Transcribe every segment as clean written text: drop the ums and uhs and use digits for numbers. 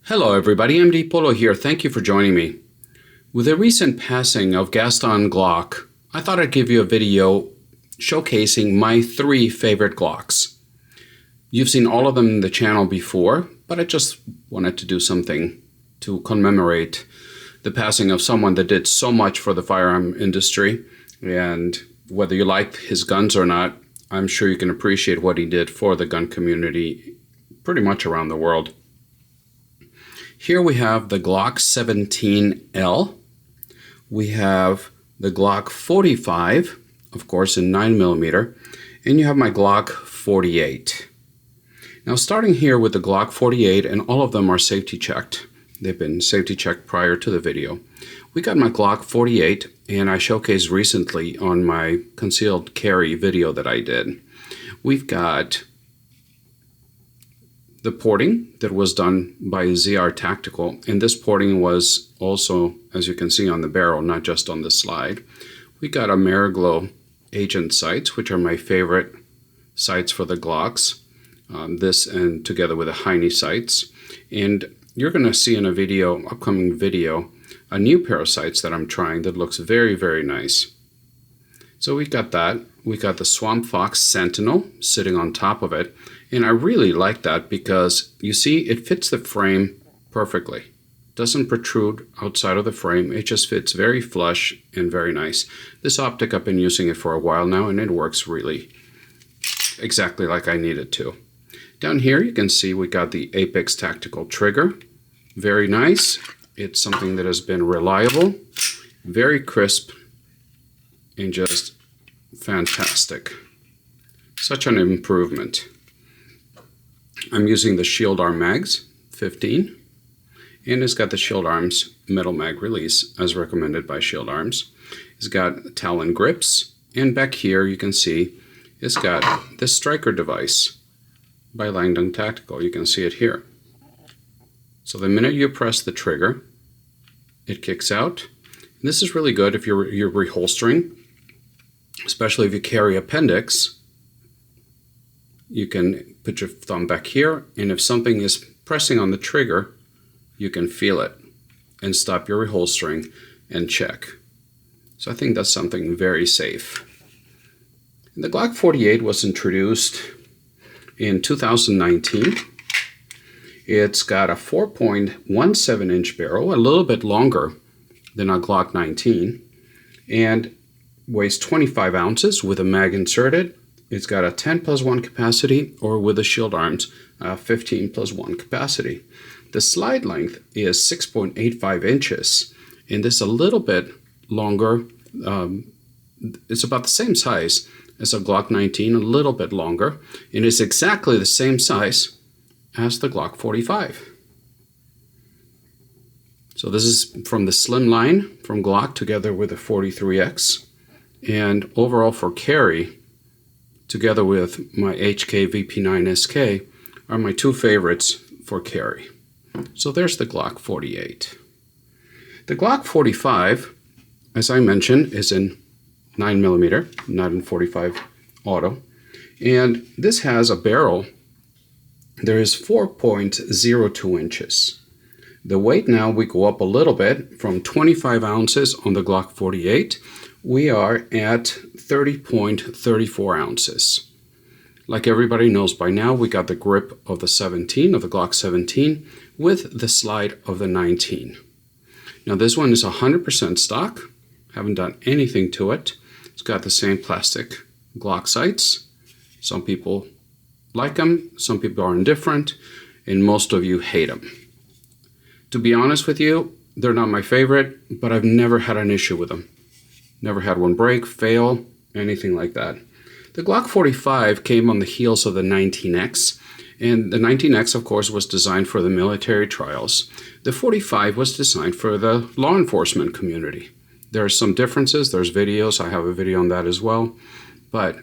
Hello everybody, MD Polo here. Thank you for joining me. With the recent passing of Gaston Glock, I thought I'd give you a video showcasing my 3 favorite Glocks. You've seen all of them in the channel before, but I just wanted to do something to commemorate the passing of someone that did so much for the firearm industry. And whether you like his guns or not, I'm sure you can appreciate what he did for the gun community pretty much around the world. Here we have the Glock 17L. We have the Glock 45, of course, in 9mm, and you have my Glock 48. Now, starting here with the Glock 48, and all of them are safety checked. They've been safety checked prior to the video. We got my Glock 48, and I showcased recently on my concealed carry video that I did. We've got the porting that was done by ZR Tactical, and this porting was also, as you can see, on the barrel, not just on the slide. We got a Mariglow agent sights, which are my favorite sights for the Glocks. This and together with the Heine sights. And you're going to see in a video, upcoming video, a new pair of sights that I'm trying that looks very, very nice. So we got that. We got the Swamp Fox Sentinel sitting on top of it. And I really like that because, you see, it fits the frame perfectly. Doesn't protrude outside of the frame. It just fits very flush and very nice. This optic, I've been using it for a while now, and it works really exactly like I need it to. Down here, you can see we got the Apex Tactical Trigger. Very nice. It's something that has been reliable, very crisp, and just fantastic. Such an improvement. I'm using the Shield Arm Mags 15, and it's got the Shield Arms metal mag release as recommended by Shield Arms. It's got Talon grips, and back here you can see it's got this striker device by Langdon Tactical. You can see it here. So the minute you press the trigger, it kicks out. And this is really good if you're reholstering, especially if you carry appendix. You can put your thumb back here, and if something is pressing on the trigger, you can feel it and stop your reholstering and check. So I think that's something very safe. And the Glock 48 was introduced in 2019. It's got a 4.17-inch barrel, a little bit longer than a Glock 19, and weighs 25 ounces with a mag inserted. It's got a 10+1 capacity, or with the Shield Arms, 15+1 capacity. The slide length is 6.85 inches, and this is a little bit longer. It's about the same size as a Glock 19, a little bit longer, and it's exactly the same size as the Glock 45. So this is from the slim line from Glock together with the 43X, and overall for carry, together with my HK VP9 SK, are my 2 favorites for carry. So there's the Glock 48. The Glock 45, as I mentioned, is in 9mm, not in 45 auto. And this has a barrel. There is 4.02 inches. The weight now, we go up a little bit from 25 ounces on the Glock 48. We are at 30.34 ounces. Like everybody knows by now, we got the grip of the 17, of the Glock 17, with the slide of the 19. Now this one is 100% stock. Haven't done anything to it. It's got the same plastic Glock sights. Some people like them, some people are indifferent, and most of you hate them. To be honest with you, they're not my favorite, but I've never had an issue with them. Never had one break, fail, anything like that. The Glock 45 came on the heels of the 19X, and the 19X, of course, was designed for the military trials. The 45 was designed for the law enforcement community. There are some differences. There's videos. I have a video on that as well. But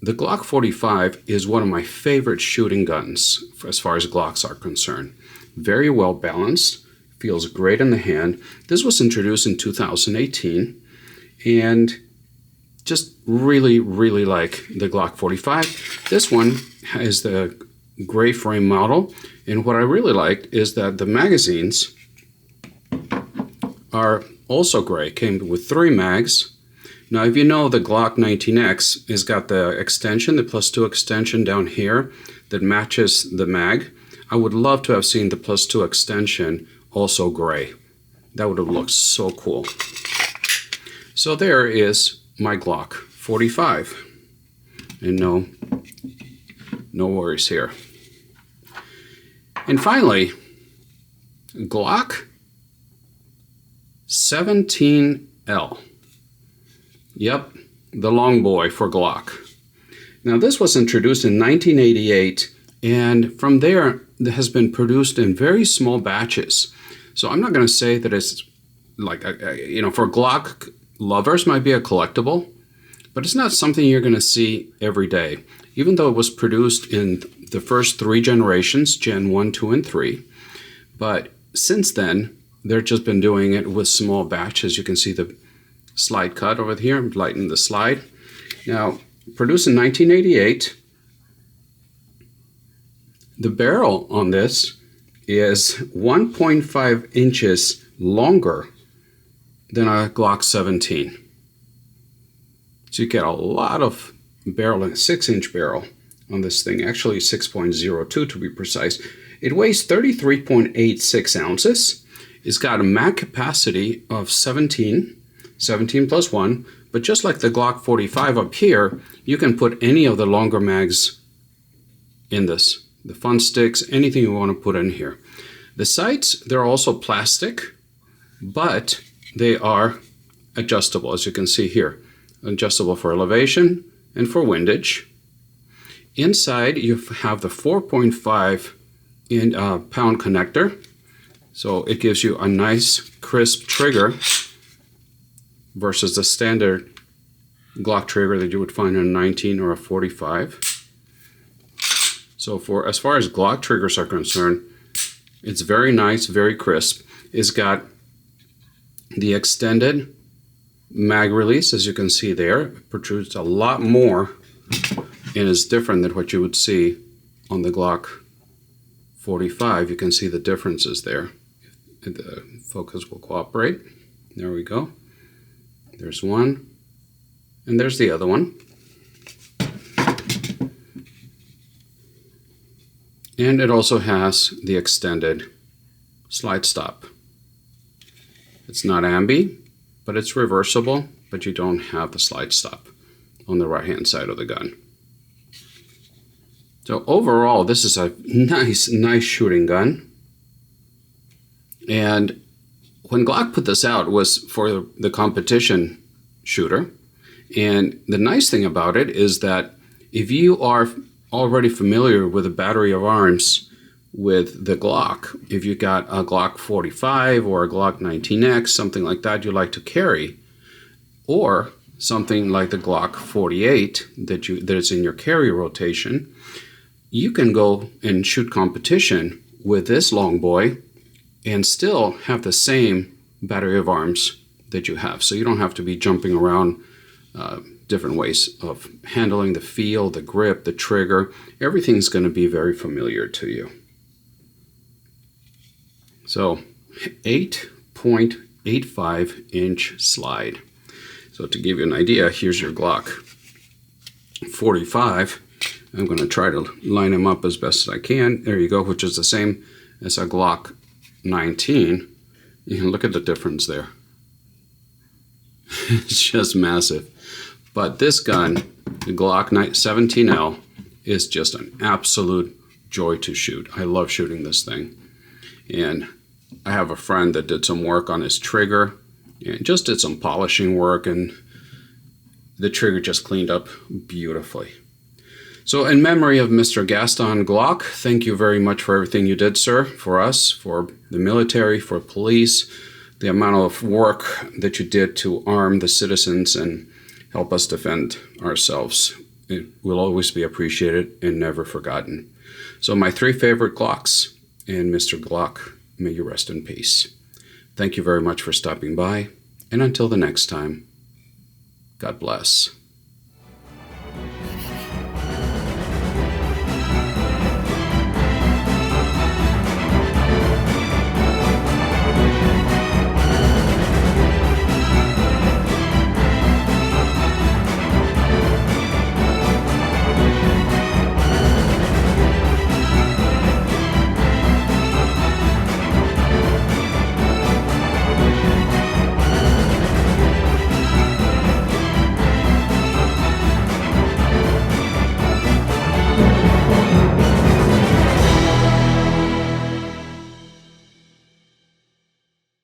the Glock 45 is one of my favorite shooting guns as far as Glocks are concerned. Very well balanced, feels great in the hand. This was introduced in 2018, and just really, really like the Glock 45. This one is the gray frame model. And what I really liked is that the magazines are also gray. Came with 3 mags. Now, if you know, the Glock 19X has got the extension, the +2 extension down here that matches the mag. I would love to have seen the +2 extension also gray. That would have looked so cool. So there is my Glock 45. And no worries here. And finally, Glock 17L. Yep, the long boy for Glock. Now, this was introduced in 1988, and from there, it has been produced in very small batches. So I'm not going to say that it's like, for Glock lovers might be a collectible, but it's not something you're going to see every day. Even though it was produced in the first 3 generations, Gen 1, 2, and 3, but since then, they've just been doing it with small batches. You can see the slide cut over here. I'm lighting the slide. Now, produced in 1988, the barrel on this is 1.5 inches longer than a Glock 17. So you get a lot of barrel, a 6-inch barrel on this thing, actually 6.02 to be precise. It weighs 33.86 ounces. It's got a mag capacity of 17 plus 1, but just like the Glock 45 up here, you can put any of the longer mags in this. The fun sticks, anything you want to put in here. The sights, they're also plastic, but they are adjustable, as you can see here. Adjustable for elevation and for windage. Inside, you have the 4.5 pound connector, so it gives you a nice crisp trigger versus the standard Glock trigger that you would find on a 19 or a 45. So as far as Glock triggers are concerned, it's very nice, very crisp. It's got the extended mag release, as you can see there. It protrudes a lot more and is different than what you would see on the Glock 45. You can see the differences there. The focus will cooperate. There we go. There's one, and there's the other one. And it also has the extended slide stop. It's not ambi, but it's reversible, but you don't have the slide stop on the right-hand side of the gun. So overall, this is a nice shooting gun. And when Glock put this out, it was for the competition shooter. And the nice thing about it is that if you are already familiar with a battery of arms with the Glock, if you got a Glock 45 or a Glock 19X, something like that you like to carry, or something like the Glock 48 that is in your carry rotation, you can go and shoot competition with this long boy and still have the same battery of arms that you have. So you don't have to be jumping around different ways of handling the feel, the grip, the trigger. Everything's going to be very familiar to you. So 8.85 inch slide. So to give you an idea, here's your Glock 45. I'm going to try to line them up as best as I can. There you go, which is the same as a Glock 19. You can look at the difference there. It's just massive. But this gun, the Glock 17L, is just an absolute joy to shoot. I love shooting this thing. And I have a friend that did some work on his trigger and just did some polishing work, and the trigger just cleaned up beautifully. So in memory of Mr. Gaston Glock, thank you very much for everything you did, sir, for us, for the military, for police, the amount of work that you did to arm the citizens and help us defend ourselves. It will always be appreciated and never forgotten. So my 3 favorite Glocks, and Mr. Glock, may you rest in peace. Thank you very much for stopping by, and until the next time, God bless.